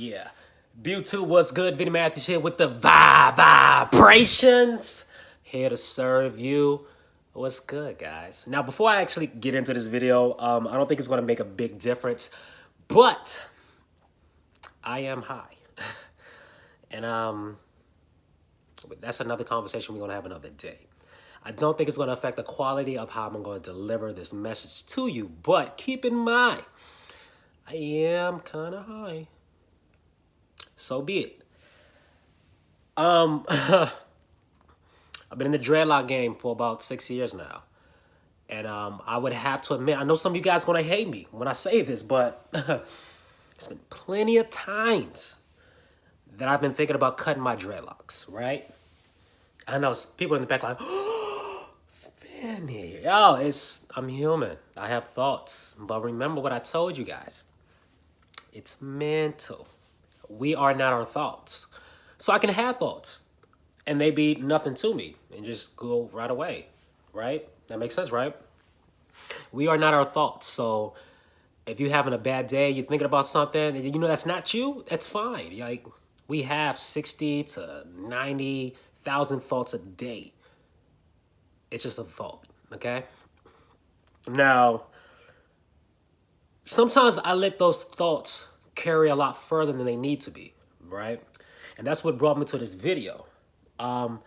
Yeah. Beauty, what's good? Vinny Matthews here with the vibrations. Here to serve you. What's good, guys? Now, before I actually get into this video, I don't think it's going to make a big difference, but I am high. And that's another conversation we're going to have another day. I don't think it's going to affect the quality of how I'm going to deliver this message to you, but keep in mind, I am kind of high. So be it. I've been in the dreadlock game for about 6 years now. And I would have to admit, I know some of you guys are going to hate me when I say this, but it's been plenty of times that I've been thinking about cutting my dreadlocks, right? I know people in the back like, oh, Vinny. Yo, I'm human. I have thoughts. But remember what I told you guys. It's mental. We are not our thoughts. So I can have thoughts and they be nothing to me and just go right away, right? That makes sense, right? We are not our thoughts. So if you're having a bad day, you're thinking about something, and you know that's not you, that's fine. Like, we have 60 to 90,000 thoughts a day. It's just a thought, okay? Now, sometimes I let those thoughts carry a lot further than they need to be, right? And that's what brought me to this video. I'm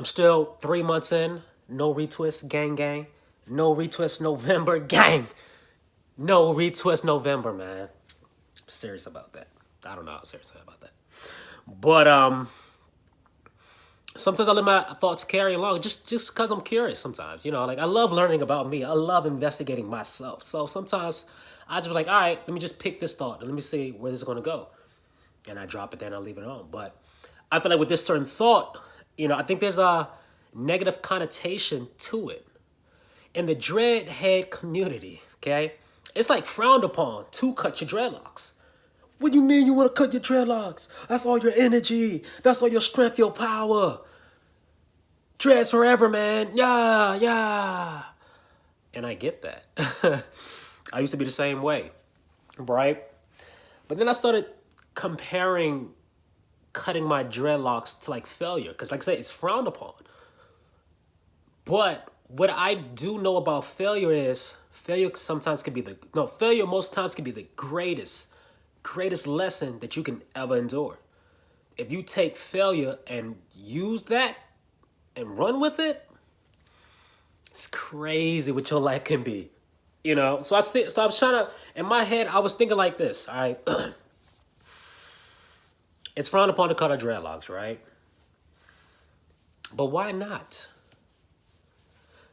still 3 months in, no retwist, gang, gang. No retwist November, gang. No retwist November, man. I'm serious about that. I don't know how serious I am about that. But sometimes I let my thoughts carry along just because I'm curious sometimes. You know, like I love learning about me. I love investigating myself. So sometimes I just be like, all right, let me just pick this thought and let me see where this is going to go. And I drop it there and I leave it on. But I feel like with this certain thought, you know, I think there's a negative connotation to it. In the dreadhead community, okay, it's like frowned upon to cut your dreadlocks. What do you mean you want to cut your dreadlocks? That's all your energy. That's all your strength, your power. Dreads forever, man. Yeah, yeah. And I get that. I used to be the same way, right? But then I started comparing cutting my dreadlocks to like failure. Because like I said, it's frowned upon. But what I do know about failure is failure sometimes can be failure most times can be the greatest lesson that you can ever endure. If you take failure and use that and run with it, it's crazy what your life can be. You know, so I was trying to, in my head, I was thinking like this, all right? It's frowned upon to cut our dreadlocks, right? But why not?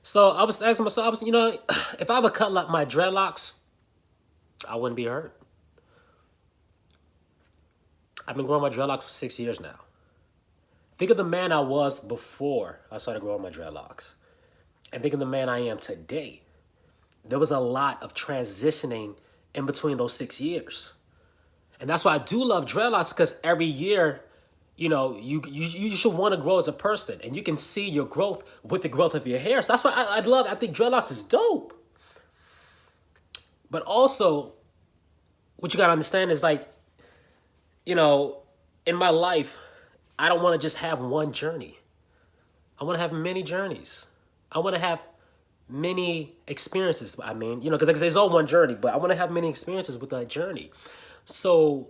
So I was asking myself, you know, if I would cut my dreadlocks, I wouldn't be hurt. I've been growing my dreadlocks for 6 years now. Think of the man I was before I started growing my dreadlocks. And think of the man I am today. There was a lot of transitioning in between those 6 years. And that's why I do love dreadlocks, because every year, you know, you should want to grow as a person. And you can see your growth with the growth of your hair. So that's why I think dreadlocks is dope. But also, what you got to understand is like, you know, in my life, I don't want to just have one journey. I want to have many journeys. I want to have many experiences. I mean, you know, because it's all one journey, but I want to have many experiences with that journey. So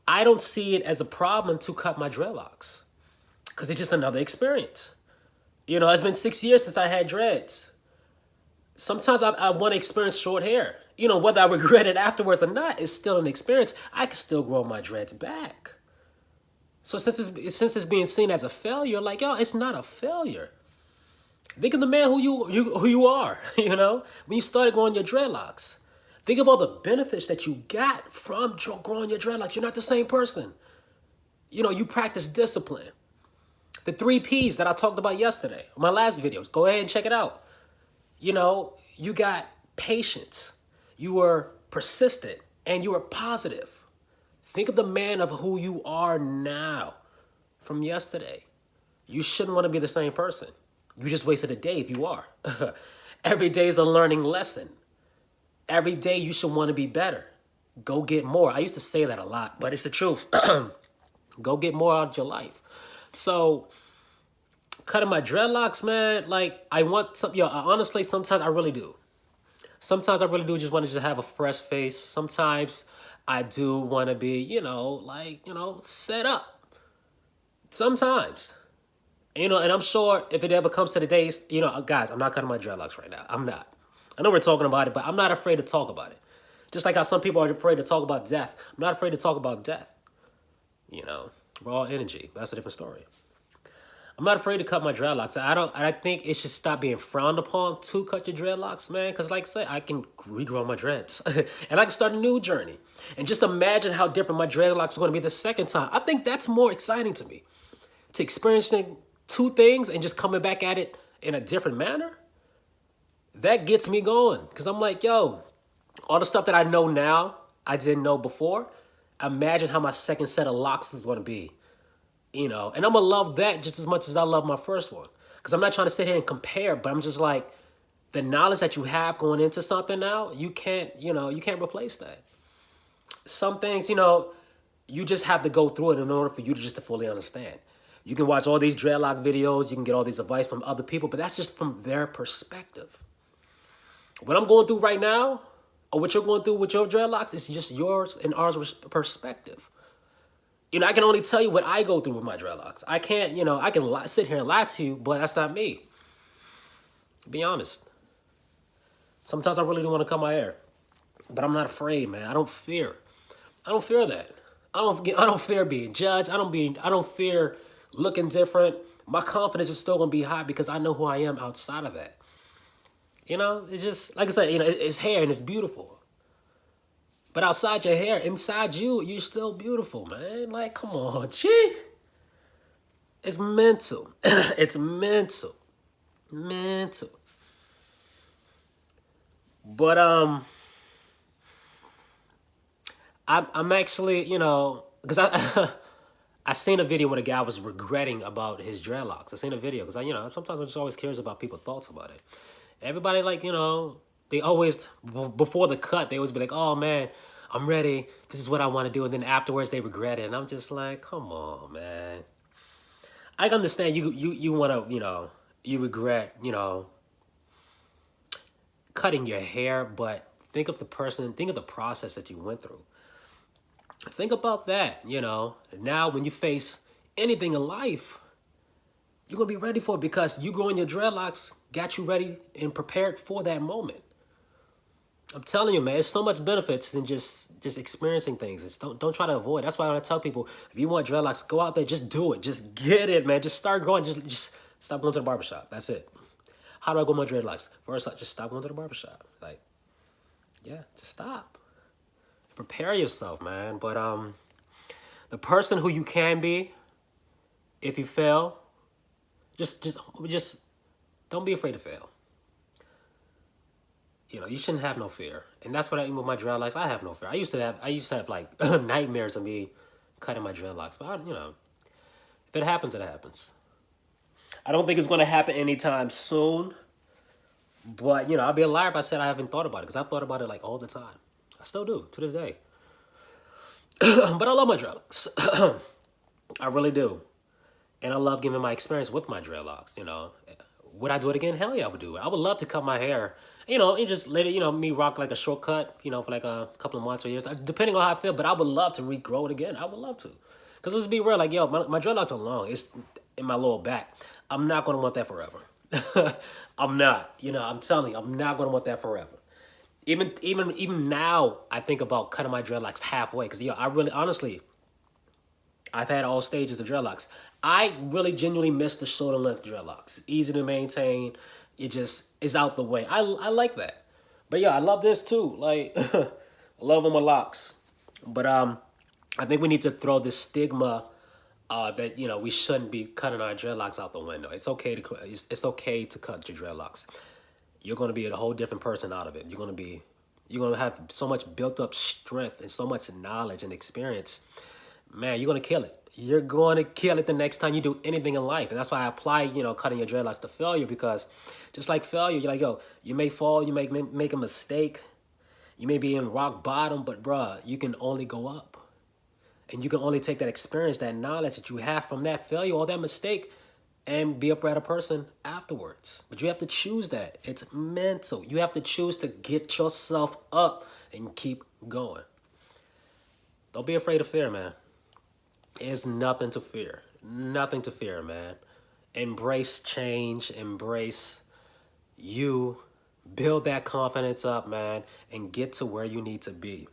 I don't see it as a problem to cut my dreadlocks, because it's just another experience. You know, it's been 6 years since I had dreads. Sometimes I want to experience short hair. You know, whether I regret it afterwards or not, it's still an experience. I can still grow my dreads back. So since it's being seen as a failure, like, yo, it's not a failure. Think of the man who you are, you know, when you started growing your dreadlocks. Think of all the benefits that you got from growing your dreadlocks. You're not the same person. You know, you practice discipline. The 3 Ps that I talked about yesterday, my last videos, go ahead and check it out. You know, you got patience. You were persistent and you were positive. Think of the man of who you are now from yesterday. You shouldn't want to be the same person. You just wasted a day if you are. Every day is a learning lesson. Every day you should want to be better. Go get more. I used to say that a lot, but it's the truth. Go get more out of your life. So cutting my dreadlocks, man, like I want some, honestly, sometimes I really do. Sometimes I really do just want to just have a fresh face. Sometimes I do want to be, set up. Sometimes. And I'm sure if it ever comes to the days, guys, I'm not cutting my dreadlocks right now. I'm not. I know we're talking about it, but I'm not afraid to talk about it. Just like how some people are afraid to talk about death. I'm not afraid to talk about death. Raw energy. That's a different story. I'm not afraid to cut my dreadlocks. I think it should stop being frowned upon to cut your dreadlocks, man. Because like I said, I can regrow my dreads. And I can start a new journey. And just imagine how different my dreadlocks are going to be the second time. I think that's more exciting to me. To experiencing two things and just coming back at it in a different manner. That gets me going. Because I'm like, yo, all the stuff that I know now, I didn't know before. Imagine how my second set of locks is going to be. And I'm going to love that just as much as I love my first one. Because I'm not trying to sit here and compare, but I'm just like, the knowledge that you have going into something now, you can't replace that. Some things, you just have to go through it in order for you to fully understand. You can watch all these dreadlock videos, you can get all these advice from other people, but that's just from their perspective. What I'm going through right now, or what you're going through with your dreadlocks, is just yours and ours perspective. I can only tell you what I go through with my dreadlocks. I can't, I can sit here and lie to you, but that's not me. Be honest. Sometimes I really do want to cut my hair, but I'm not afraid, man. I don't fear. I don't fear that. I don't fear being judged. I don't fear looking different. My confidence is still gonna be high because I know who I am outside of that. It's just like I said. It's hair and it's beautiful. But outside your hair, inside you, you're still beautiful, man. Like, come on, gee. It's mental. It's mental. Mental. But I'm actually, because I seen a video where the guy was regretting about his dreadlocks. I seen a video because sometimes I'm just always curious about people's thoughts about it. Everybody they always, before the cut, they always be like, oh man, I'm ready. This is what I want to do. And then afterwards they regret it. And I'm just like, come on, man. I can understand you want to, you regret, cutting your hair, but think of the process that you went through. Think about that, Now when you face anything in life, you're going to be ready for it because you growing your dreadlocks got you ready and prepared for that moment. I'm telling you, man, there's so much benefits than just experiencing things. Don't try to avoid. That's why I tell people, if you want dreadlocks, go out there, just do it. Just get it, man. Just start growing. Just stop going to the barbershop. That's it. How do I grow my dreadlocks? First, just stop going to the barbershop. Just stop. Prepare yourself, man. But the person who you can be, if you fail, just don't be afraid to fail. You shouldn't have no fear, and that's what I mean with my dreadlocks. I have no fear. I used to have like nightmares of me cutting my dreadlocks, but if it happens, it happens. I don't think it's going to happen anytime soon, but I'll be a liar if I said I haven't thought about it because I've thought about it like all the time. I still do to this day. But I love my dreadlocks. I really do. And I love giving my experience with my dreadlocks, Would I do it again? Hell yeah, I would do it. I would love to cut my hair, and just let it, me rock like a short cut, for like a couple of months or years, depending on how I feel. But I would love to regrow it again. I would love to. Because let's be real, like, my dreadlocks are long. It's in my lower back. I'm not going to want that forever. I'm not. I'm telling you, I'm not going to want that forever. Even now, I think about cutting my dreadlocks halfway. Because, I really, honestly, I've had all stages of dreadlocks. I really genuinely miss the shoulder length dreadlocks. Easy to maintain. It just is out the way. I like that. But I love this too. Like, I love my locks. But I think we need to throw this stigma that we shouldn't be cutting our dreadlocks out the window. It's okay to cut your dreadlocks. You're going to be a whole different person out of it. You're going to have so much built up strength and so much knowledge and experience. Man, you're going to kill it. You're going to kill it the next time you do anything in life. And that's why I apply, cutting your dreadlocks to failure, because just like failure, you're like, you may fall, you make a mistake. You may be in rock bottom, but bruh, you can only go up. And you can only take that experience, that knowledge that you have from that failure or that mistake, and be a better person afterwards. But you have to choose that. It's mental. You have to choose to get yourself up and keep going. Don't be afraid of fear, man. There's nothing to fear. Nothing to fear, man. Embrace change. Embrace you. Build that confidence up, man, and get to where you need to be.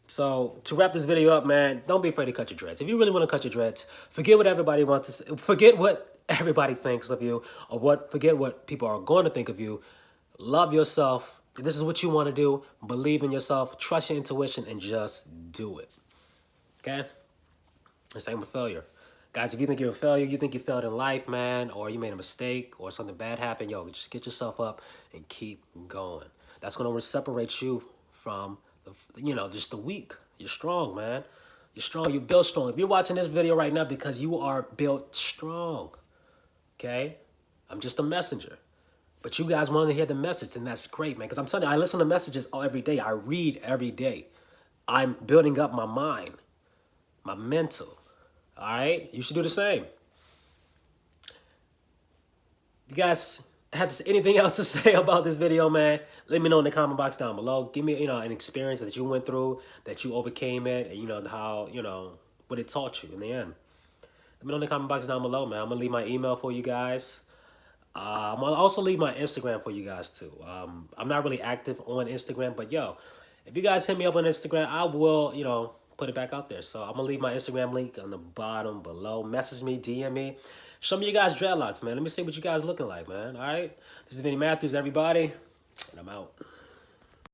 So to wrap this video up, man, don't be afraid to cut your dreads. If you really want to cut your dreads, forget what everybody wants to say. Forget what everybody thinks of you, or forget what people are going to think of you. Love yourself. This is what you want to do. Believe in yourself. Trust your intuition and just do it. Okay? The same with failure. Guys, if you think you're a failure, you think you failed in life, man, or you made a mistake or something bad happened, yo, just get yourself up and keep going. That's going to separate you from, just the weak. You're strong, man. You're strong. You're built strong. If you're watching this video right now, because you are built strong, okay? I'm just a messenger. But you guys want to hear the message, and that's great, man, because I'm telling you, I listen to messages every day. I read every day. I'm building up my mind, my mental. All right? You should do the same. You guys have anything else to say about this video, man? Let me know in the comment box down below. Give me, an experience that you went through, that you overcame it, and how, what it taught you in the end. Let me know in the comment box down below, man. I'm gonna leave my email for you guys. I'm gonna also leave my Instagram for you guys too. I'm not really active on Instagram, but yo, if you guys hit me up on Instagram, I will, put it back out there. So I'm gonna leave my Instagram link on the bottom below. Message me, DM me. Show me you guys dreadlocks, man. Let me see what you guys looking like, man. All right? This is Vinny Matthews, everybody, and I'm out.